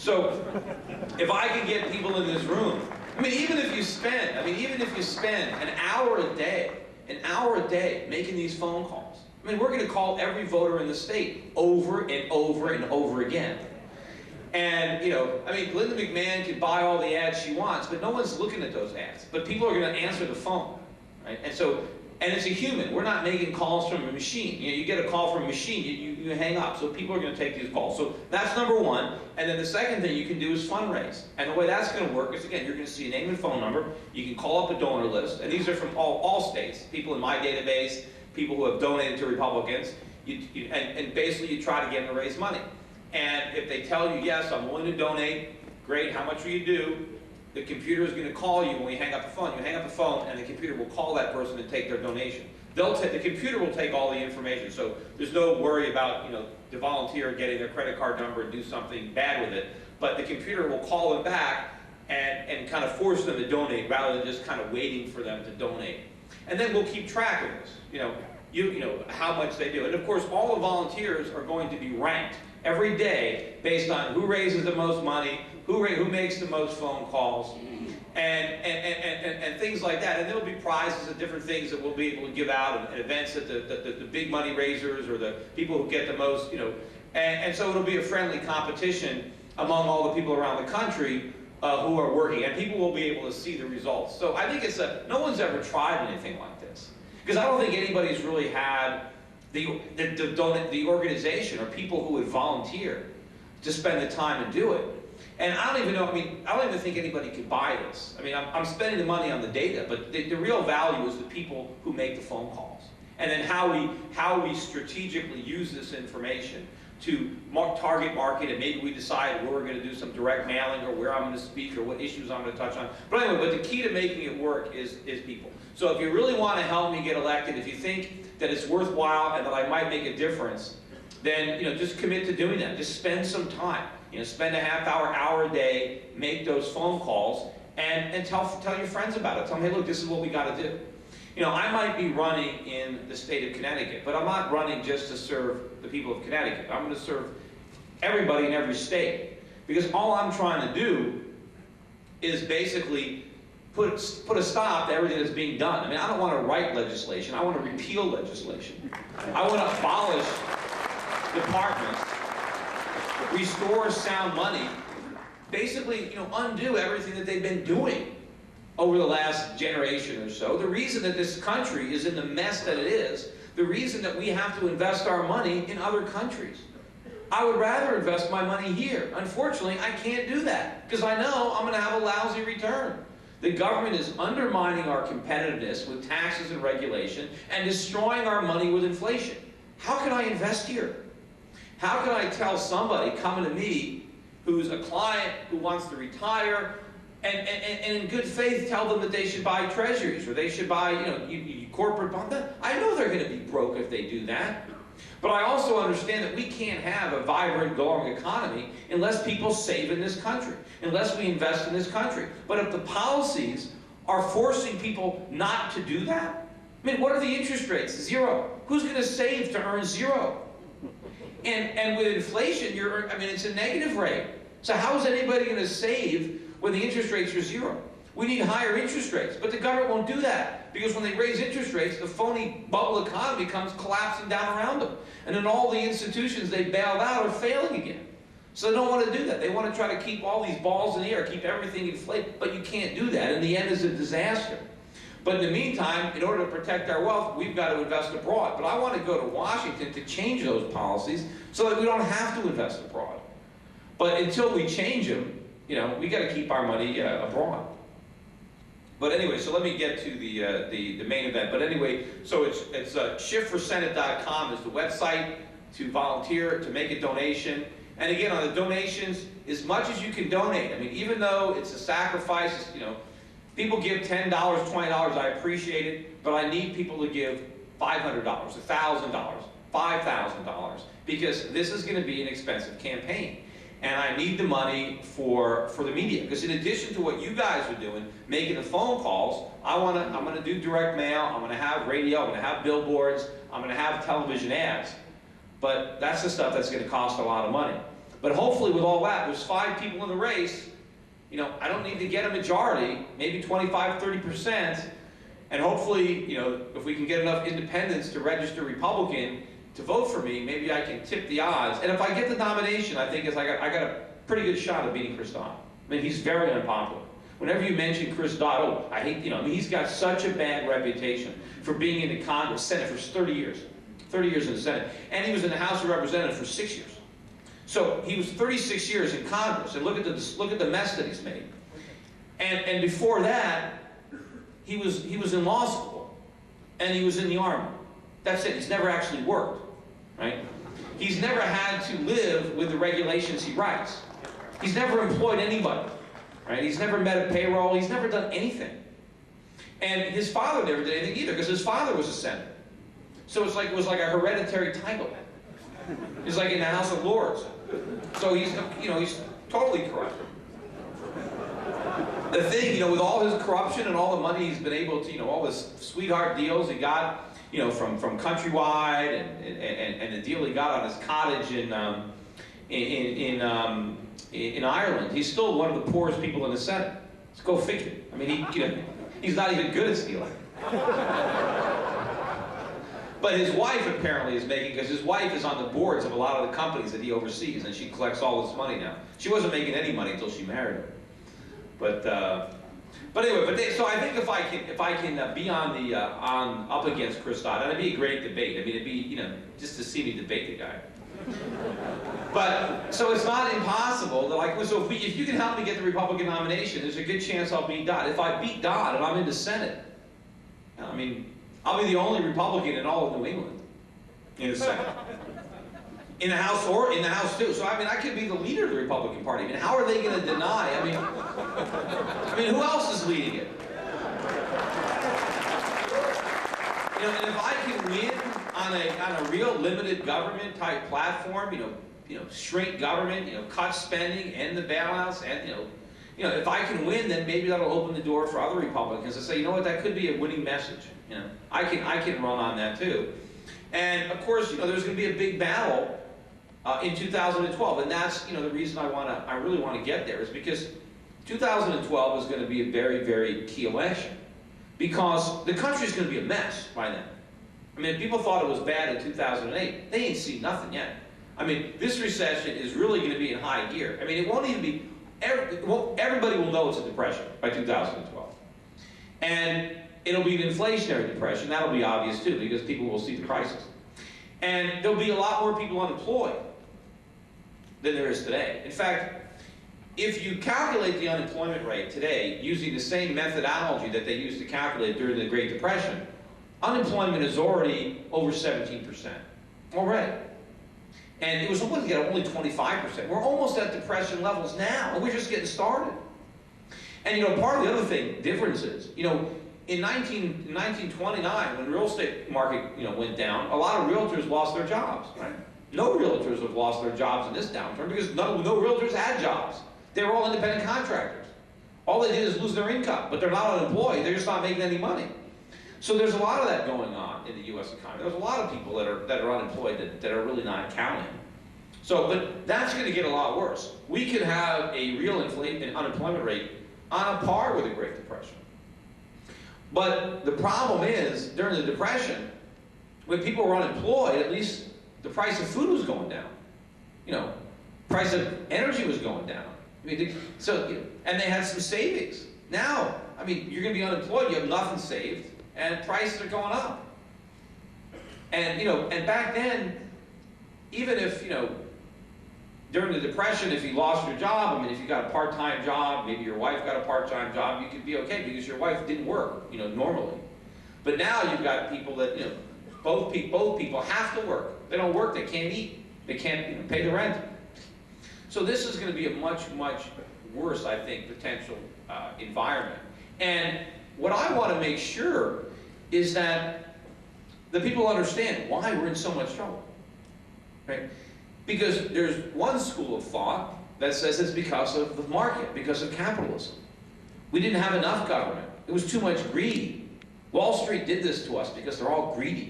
So if I can get people in this room, I mean, even if you spend an hour a day making these phone calls. I mean, we're going to call every voter in the state over and over and over again. And, you know, I mean, Linda McMahon can buy all the ads she wants, but no one's looking at those ads. But people are going to answer the phone, right? And so, and it's a human. We're not making calls from a machine. You know, you get a call from a machine, you hang up. So people are going to take these calls. So that's number one. And then the second thing you can do is fundraise. And the way that's going to work is, again, you're going to see a name and phone number. You can call up a donor list. And these are from all states. People in my database, people who have donated to Republicans. And basically you try to get them to raise money. And if they tell you, yes, I'm willing to donate, great, how much will you do? The computer is going to call you when you hang up the phone. You hang up the phone, and the computer will call that person and take their donation. The computer will take all the information, so there's no worry about, you know, the volunteer getting their credit card number and do something bad with it. But the computer will call them back and kind of force them to donate rather than just kind of waiting for them to donate. And then we'll keep track of this, you know, how much they do. And of course, all the volunteers are going to be ranked every day based on who raises the most money, who makes the most phone calls, and things like that. And there'll be prizes and different things that we'll be able to give out at events that the big money raisers or the people who get the most, you know. And so it'll be a friendly competition among all the people around the country who are working, and people will be able to see the results. So I think no one's ever tried anything like this, because I don't think anybody's really had the organization or people who would volunteer to spend the time and do it. And I don't even know, I don't even think anybody could buy this. I mean, I'm spending the money on the data, but the real value is the people who make the phone calls. And then how we strategically use this information to target market, and maybe we decide where we're going to do some direct mailing or where I'm going to speak or what issues I'm going to touch on. But anyway, but the key to making it work is people. So if you really want to help me get elected, if you think that it's worthwhile and that I might make a difference, then, you know, just commit to doing that. Just spend some time. You know, spend a half hour a day, make those phone calls, and tell your friends about it. Tell them, hey, look, this is what we got to do. You know, I might be running in the state of Connecticut, but I'm not running just to serve the people of Connecticut. I'm going to serve everybody in every state, because all I'm trying to do is basically put a stop to everything that's being done. I mean, I don't want to write legislation. I want to repeal legislation. I want to abolish departments, restore sound money, basically, you know, undo everything that they've been doing over the last generation or so. The reason that this country is in the mess that it is, the reason that we have to invest our money in other countries. I would rather invest my money here. Unfortunately, I can't do that, because I know I'm going to have a lousy return. The government is undermining our competitiveness with taxes and regulation and destroying our money with inflation. How can I invest here? How can I tell somebody coming to me who's a client who wants to retire and in good faith tell them that they should buy treasuries or they should buy, you know, corporate bonds? I know they're going to be broke if they do that. But I also understand that we can't have a vibrant, growing economy unless people save in this country, unless we invest in this country. But if the policies are forcing people not to do that, I mean, what are the interest rates? Zero. Who's going to save to earn zero? And with inflation, it's a negative rate. So how is anybody going to save when the interest rates are zero? We need higher interest rates, but the government won't do that, because when they raise interest rates, the phony bubble economy comes collapsing down around them. And then all the institutions they bailed out are failing again. So they don't want to do that. They want to try to keep all these balls in the air, keep everything inflated, but you can't do that. In the end, it's a disaster. But in the meantime, in order to protect our wealth, we've got to invest abroad. But I want to go to Washington to change those policies so that we don't have to invest abroad. But until we change them, you know, we got to keep our money abroad. But anyway, so let me get to the main event. But anyway, so it's SchiffForSenate.com is the website to volunteer, to make a donation. And again, on the donations, as much as you can donate. I mean, even though it's a sacrifice, you know, people give $10, $20, I appreciate it, but I need people to give $500, $1,000, $5,000, because this is going to be an expensive campaign. And I need the money for the media, because in addition to what you guys are doing, making the phone calls, I'm going to do direct mail, I'm going to have radio, I'm going to have billboards, I'm going to have television ads. But that's the stuff that's going to cost a lot of money. But hopefully with all that, there's 5 people in the race. You know, I don't need to get a majority, maybe 25, 30%. And hopefully, you know, if we can get enough independents to register Republican to vote for me, maybe I can tip the odds. And if I get the nomination, I think I got a pretty good shot of beating Chris Dodd. I mean, he's very unpopular. Whenever you mention Chris Dodd, oh, I hate, you know, I mean, he's got such a bad reputation for being in the Congress, Senate for 30 years. 30 years in the Senate. And he was in the House of Representatives for 6 years. So he was 36 years in Congress, and look at the mess that he's made. And before that, he was in law school, and he was in the Army. That's it. He's never actually worked, right? He's never had to live with the regulations he writes. He's never employed anybody, right? He's never met a payroll. He's never done anything. And his father never did anything either, because his father was a senator. So it was like a hereditary title. He's like in the House of Lords. So he's, you know, he's totally corrupt. The thing, you know, with all his corruption and all the money he's been able to, you know, all his sweetheart deals he got, you know, from Countrywide and the deal he got on his cottage in Ireland, he's still one of the poorest people in the Senate. Let's go figure. I mean, you know, he's not even good at stealing. But his wife apparently is making, because his wife is on the boards of a lot of the companies that he oversees, and she collects all this money now. She wasn't making any money until she married him. But anyway, so I think if I can be up against Chris Dodd, and it'd be a great debate. I mean, it'd be, you know, just to see me debate the guy. But so it's not impossible that, like, so if you can help me get the Republican nomination, there's a good chance I'll beat Dodd. If I beat Dodd and I'm in the Senate, I mean, I'll be the only Republican in all of New England in the Senate. In the House too. So I mean, I could be the leader of the Republican Party. I mean, how are they going to deny? I mean, who else is leading it? You know, and if I can win on a real limited government type platform, you know, shrink government, you know, cut spending, end the bailouts, and you know, if I can win, then maybe that'll open the door for other Republicans to say, you know what, that could be a winning message. You know, I can run on that too. And of course, you know, there's going to be a big battle in 2012, and that's, you know, the reason I really want to get there is because 2012 is going to be a very, very key election, because the country's going to be a mess by then. I mean, if people thought it was bad in 2008, they ain't seen nothing yet. I mean, this recession is really going to be in high gear. I mean, it won't even be, everybody will know it's a depression by 2012. And it'll be an inflationary depression. That'll be obvious too, because people will see the prices. And there'll be a lot more people unemployed than there is today. In fact, if you calculate the unemployment rate today using the same methodology that they used to calculate during the Great Depression, unemployment is already over 17%. Already. And it was only 25%. We're almost at depression levels now, and we're just getting started. And you know, part of the other difference is, you know, in 1929, when the real estate market, you know, went down, a lot of realtors lost their jobs, right? No realtors have lost their jobs in this downturn because no realtors had jobs. They were all independent contractors. All they did is lose their income, but they're not unemployed. They're just not making any money. So there's a lot of that going on in the U.S. economy. There's a lot of people that are unemployed that are really not counting. So, but that's going to get a lot worse. We could have a real unemployment rate on a par with the Great Depression. But the problem is, during the Depression, when people were unemployed, at least the price of food was going down. You know, price of energy was going down. I mean, so, you know, and they had some savings. Now, I mean, you're going to be unemployed, you have nothing saved, and prices are going up. And, you know, and back then, even if, you know, during the Depression, if you lost your job, I mean, if you got a part-time job, maybe your wife got a part-time job, you could be okay because your wife didn't work, you know, normally. But now you've got people that, you know, both people have to work. They don't work, they can't eat. They can't, you know, pay the rent. So this is going to be a much, much worse, I think, potential environment. And what I want to make sure is that the people understand why we're in so much trouble, right? Because there's one school of thought that says it's because of the market, because of capitalism. We didn't have enough government. It was too much greed. Wall Street did this to us because they're all greedy.